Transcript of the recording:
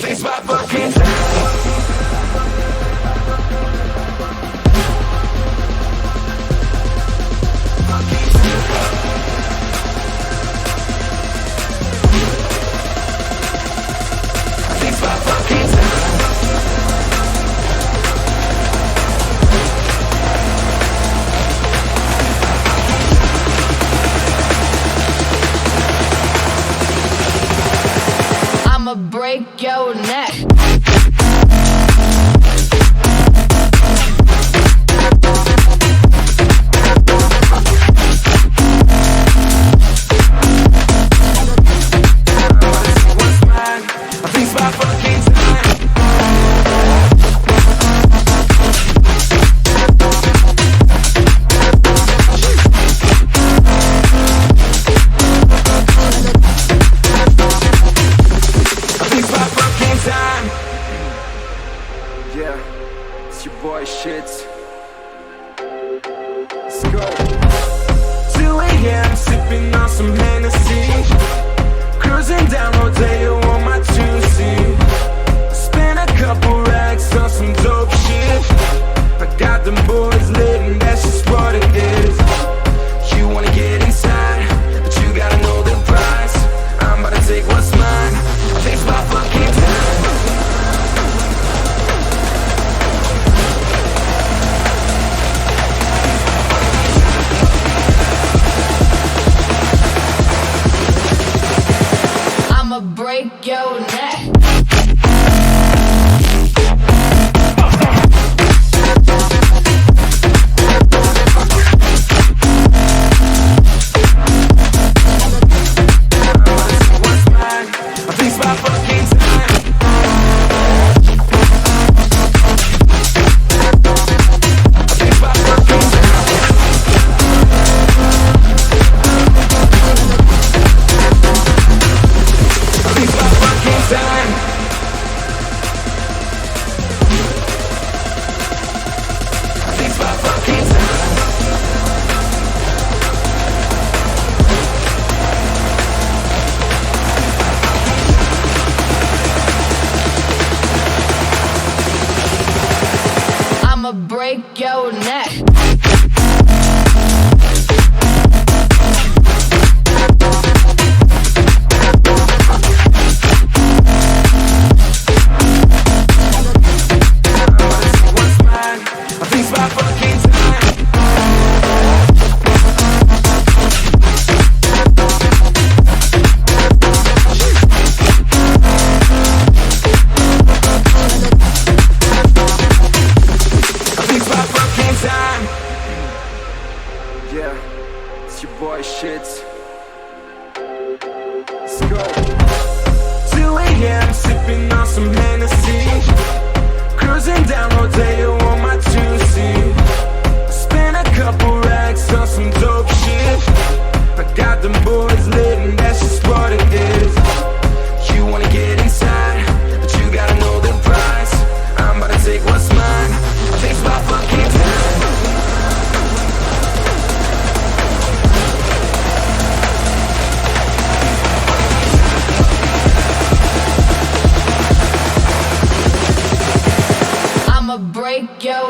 It's my fucking time. It's my fucking time. I'ma break your neck. Shits. Let's go. 2 a.m. sipping on some Hennessy, cruising down Rodeo on my 2C. Spent a couple racks on some dope shit. I got them boys lit and that's just what it is. You wanna get inside, but you gotta know the price. I'm about to take what's mine. It's my fucking time. I'ma break your neck. I'ma break your neck. Yeah, it's your boy Shits. Let's go. 2 a.m. sipping on some Hennessy, cruising down Rodeo on my 2C. Spent a couple racks on some dope shit. I got them boys lit and that's just what it is. You wanna get inside, but you gotta know the price. I'm about to take what's mine. It's my fucking time. I'ma break your